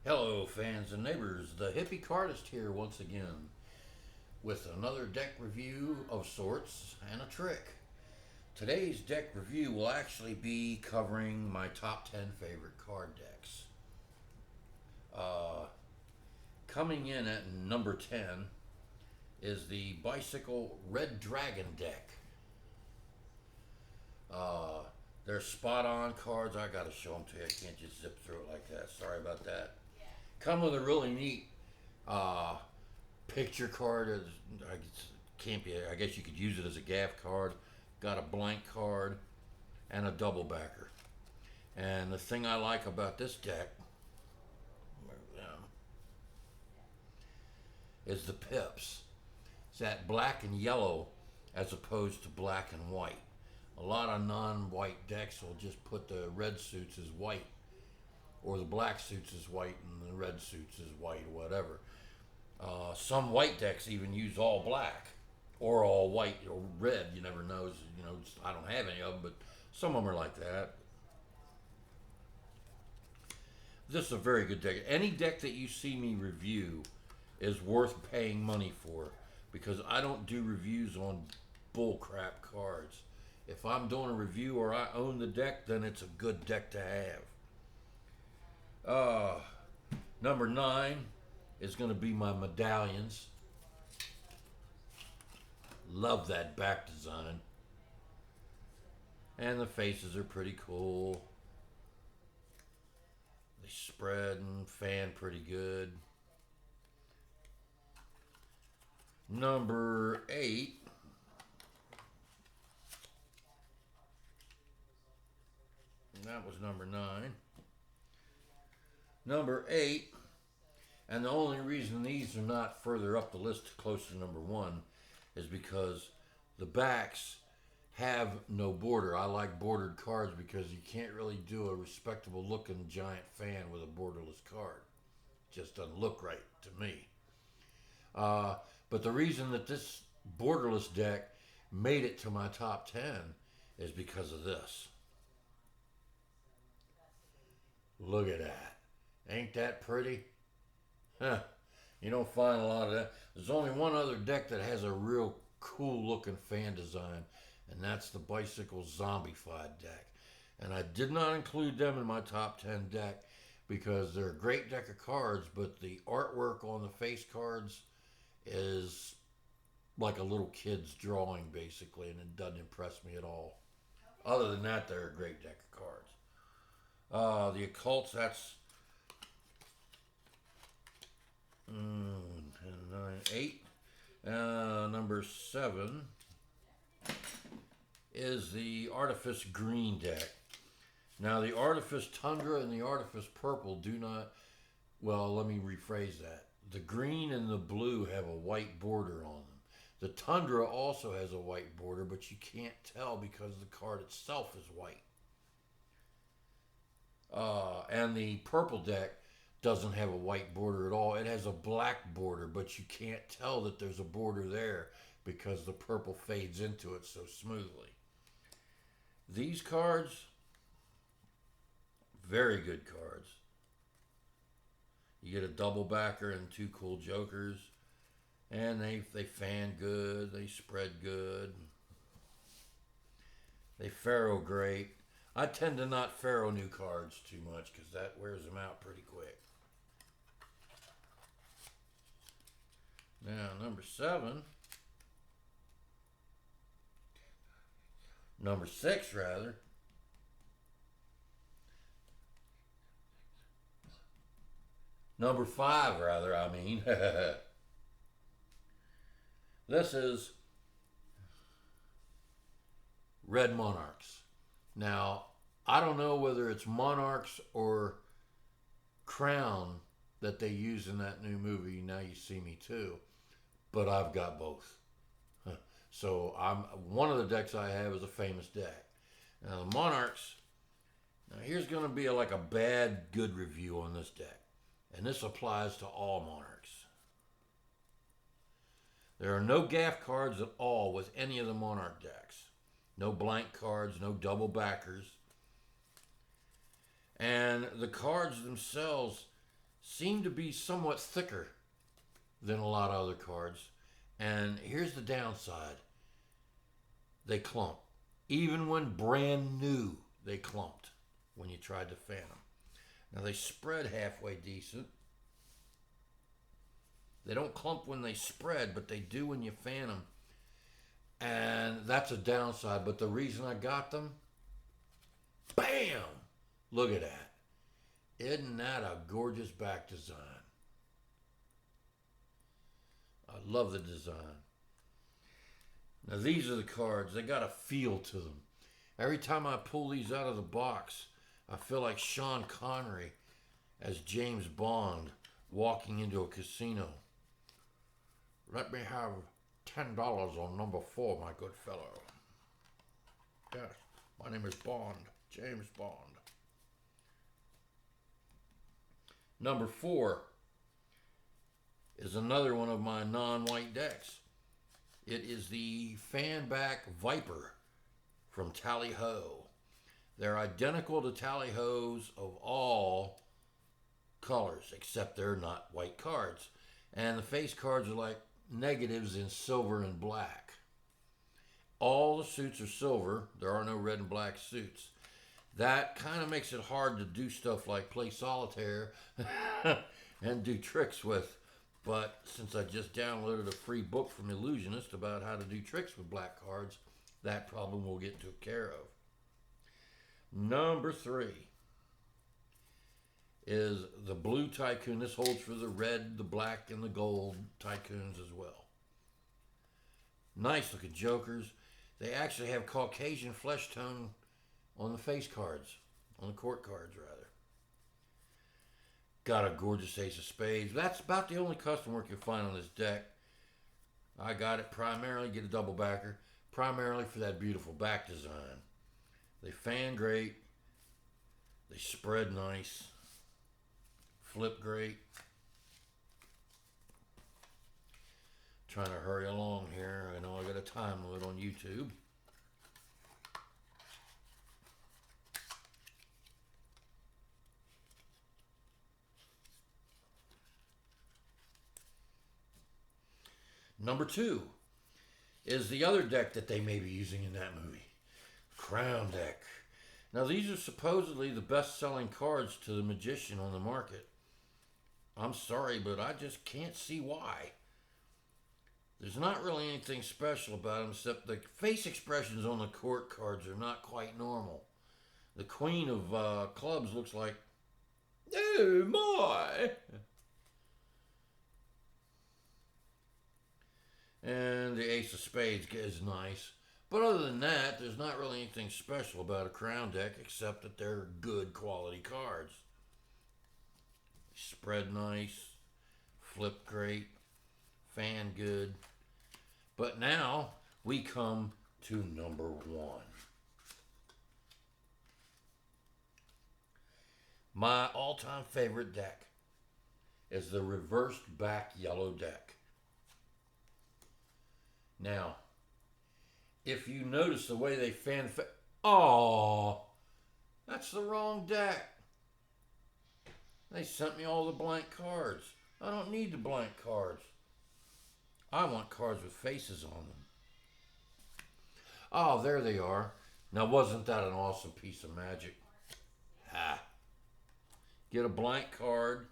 Hello, fans and neighbors. The hippie cardist here once again with another deck review of sorts and a trick. Today's deck review will actually be covering my top 10 favorite card decks. Uh, Coming in at number 10 is the Bicycle Red Dragon deck. Uh, they're spot on cards. I gotta show them to you. I can't just zip through it like that. Sorry about that. Come with a really neat uh, picture card. I can't be. I guess you could use it as a gaff card. Got a blank card and a double backer. And the thing I like about this deck is the pips. It's that black and yellow as opposed to black and white. A lot of non-white decks will just put the red suits as white, or the black suits as white and the red suits as white, or whatever. Some white decks even use all black or all white or red. You never know. I don't have any of them, but some of them are like that. This is a very good deck. Any deck that you see me review is worth paying money for because I don't do reviews on bullcrap cards. If I'm doing a review or I own the deck, then it's a good deck to have. Uh, Number 9 is going to be my medallions. Love that back design. And the faces are pretty cool. They spread and fan pretty good. Number 8. That was number 9. Number 8. And the only reason these are not further up the list close to number 1 is because the backs have no border. I like bordered cards because you can't really do a respectable looking giant fan with a borderless card. It just doesn't look right to me. Uh, but the reason that this borderless deck made it to my top 10 is because of this. Look at that. Ain't that pretty? Huh. You don't find a lot of that. There's only one other deck that has a real cool looking fan design, and that's the Bicycle Zombified deck. And I did not include them in my top 10 deck because they're a great deck of cards, but the artwork on the face cards is like a little kid's drawing, basically, and it doesn't impress me at all. Other than that, they're a great deck of cards. The Occults, that's 10, 9, 8. Number 7 is the Artifice Green deck. Now, the Artifice Tundra and the Artifice Purple do not. Well, let me rephrase that. The green and the blue have a white border on them. The Tundra also has a white border, but you can't tell because the card itself is white. And the purple deck doesn't have a white border at all. It has a black border, but you can't tell that there's a border there because the purple fades into it so smoothly. These cards, very good cards. You get a double backer and 2 cool jokers, and they fan good, they spread good, they faro great. I tend to not faro new cards too much because that wears them out pretty quick. Now, number 6 rather, number 5 rather, I mean. This is Red Monarchs. Now, I don't know whether it's Monarchs or Crown that they use in that new movie, Now You See Me Too, but I've got both. So one of the decks I have is a famous deck. Now the Monarchs. Now here's going to be like a bad good review on this deck, and this applies to all Monarchs. There are no gaff cards at all with any of the Monarch decks. No blank cards, no double backers, and the cards themselves seem to be somewhat thicker than a lot of other cards. And here's the downside: they clump. Even when brand new, they clumped when you tried to fan them. Now they spread halfway decent. They don't clump when they spread, but they do when you fan them. And that's a downside. But the reason I got them, bam! Look at that. Isn't that a gorgeous back design? I love the design. Now these are the cards. They got a feel to them. Every time I pull these out of the box, I feel like Sean Connery as James Bond walking into a casino. Let me have $10 on number 4, my good fellow. Yes, my name is Bond, James Bond. Number 4 is another one of my non-white decks. It is the Fanback Viper from Tally Ho. They're identical to Tally Ho's of all colors, except they're not white cards. And the face cards are like negatives in silver and black. All the suits are silver. There are no red and black suits. That kind of makes it hard to do stuff like play solitaire and do tricks with. But since I just downloaded a free book from Illusionist about how to do tricks with black cards, that problem will get took care of. Number 3 is the Blue Tycoon. This holds for the red, the black, and the gold Tycoons as well. Nice looking jokers. They actually have Caucasian flesh tone on the face cards, on the court cards rather. Got a gorgeous ace of spades. That's about the only custom work you'll find on this deck. I got it primarily, get a double backer, primarily for that beautiful back design. They fan great. They spread nice. Flip great. Trying to hurry along here. I know I got a time limit on YouTube. Number 2 is the other deck that they may be using in that movie. Crown deck. Now these are supposedly the best-selling cards to the Magician on the market. I'm sorry, but I just can't see why. There's not really anything special about them except the face expressions on the court cards are not quite normal. The Queen of Clubs looks like, oh my! And the Ace of Spades is nice. But other than that, there's not really anything special about a Crown deck except that they're good quality cards. Spread nice, flip great, fan good. But now we come to number 1. My all-time favorite deck is the reversed back yellow deck. Now, if you notice the way they fan... Oh, that's the wrong deck. They sent me all the blank cards. I don't need the blank cards. I want cards with faces on them. Oh, there they are. Now, wasn't that an awesome piece of magic? Ha. Get a blank card.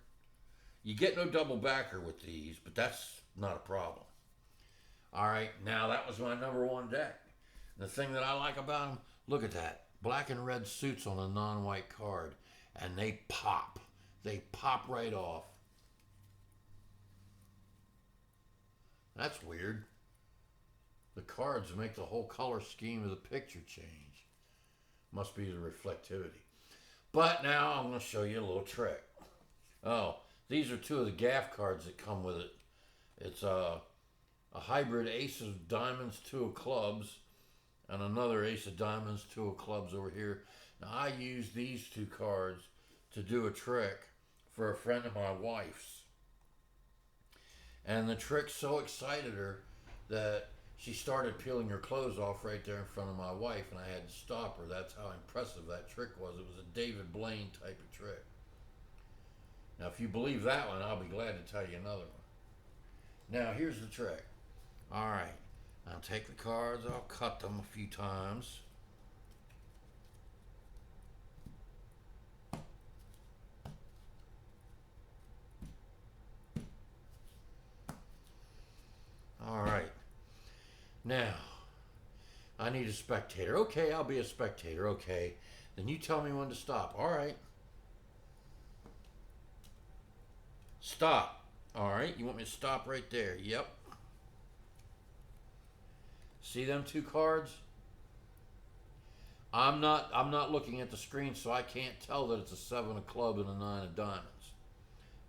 You get no double backer with these, but that's not a problem. All right, now that was my number 1 deck. The thing that I like about them, look at that. Black and red suits on a non-white card, and they pop. They pop right off. That's weird. The cards make the whole color scheme of the picture change. Must be the reflectivity. But now I'm going to show you a little trick. Oh, these are 2 of the gaff cards that come with it. It's a hybrid Ace of Diamonds, 2 of Clubs, and another Ace of Diamonds, 2 of Clubs over here. Now I use these 2 cards to do a trick for a friend of my wife's. And the trick so excited her that she started peeling her clothes off right there in front of my wife, and I had to stop her. That's how impressive that trick was. It was a David Blaine type of trick. Now if you believe that one, I'll be glad to tell you another one. Now, here's the trick. All right, I'll take the cards, I'll cut them a few times. All right, now, I need a spectator. Okay, I'll be a spectator. Okay, then you tell me when to stop. All right. Stop. All right, you want me to stop right there? Yep. See them two cards? I'm not looking at the screen, so I can't tell that it's a 7 of clubs and a 9 of diamonds.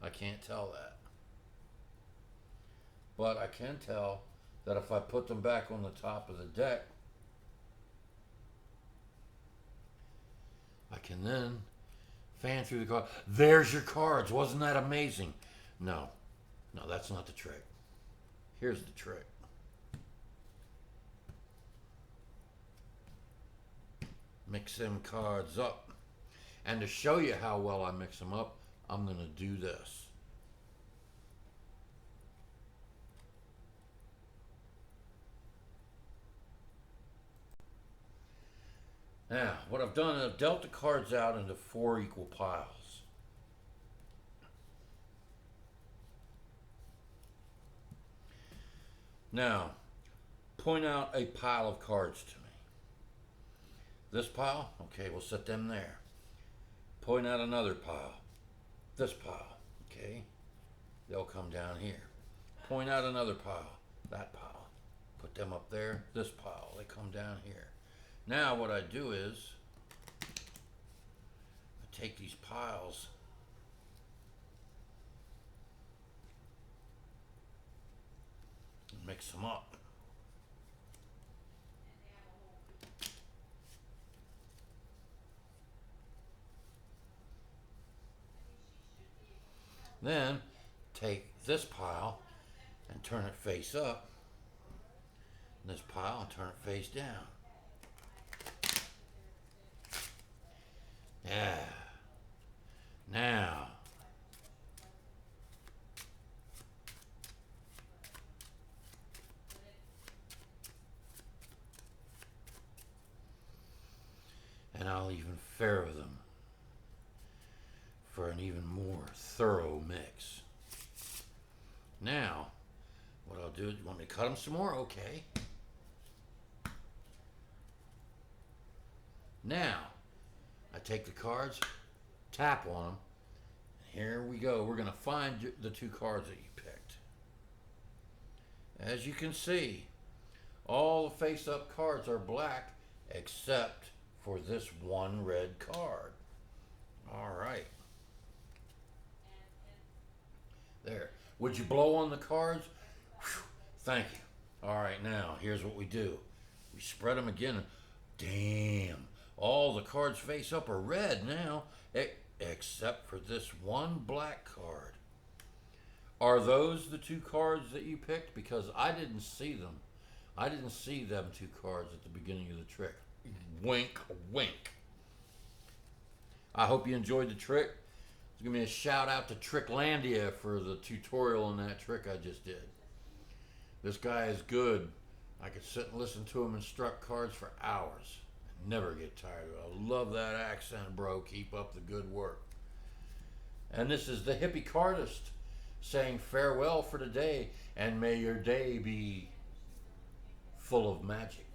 I can't tell that. But I can tell that if I put them back on the top of the deck, I can then fan through the card. There's your cards. Wasn't that amazing? No, that's not the trick. Here's the trick. Mix them cards up. And to show you how well I mix them up, I'm going to do this. Now, what I've done is I've dealt the cards out into 4 equal piles. Now, point out a pile of cards to me. This pile? Okay, we'll set them there. Point out another pile. This pile. Okay? They'll come down here. Point out another pile. That pile. Put them up there. This pile. They come down here. Now what I do is I take these piles and mix them up. Then take this pile and turn it face up. And this pile and turn it face down. Yeah. Now. And I'll even faro them for an even more thorough mix. Now, what I'll do, you want me to cut them some more? Okay. Now, I take the cards, tap on them, and here we go. We're going to find the 2 cards that you picked. As you can see, all the face-up cards are black except for this one red card. All right. There. Would you blow on the cards? Whew. Thank you. All right, now, here's what we do. We spread them again. Damn. All the cards face up are red now, except for this one black card. Are those the 2 cards that you picked? Because I didn't see them. I didn't see them 2 cards at the beginning of the trick. Wink, wink. I hope you enjoyed the trick. Give me a shout out to Tricklandia for the tutorial on that trick I just did. This guy is good. I could sit and listen to him instruct cards for hours. Never get tired of it. I love that accent, bro. Keep up the good work. And this is the Hippie Cardist saying farewell for today, and may your day be full of magic.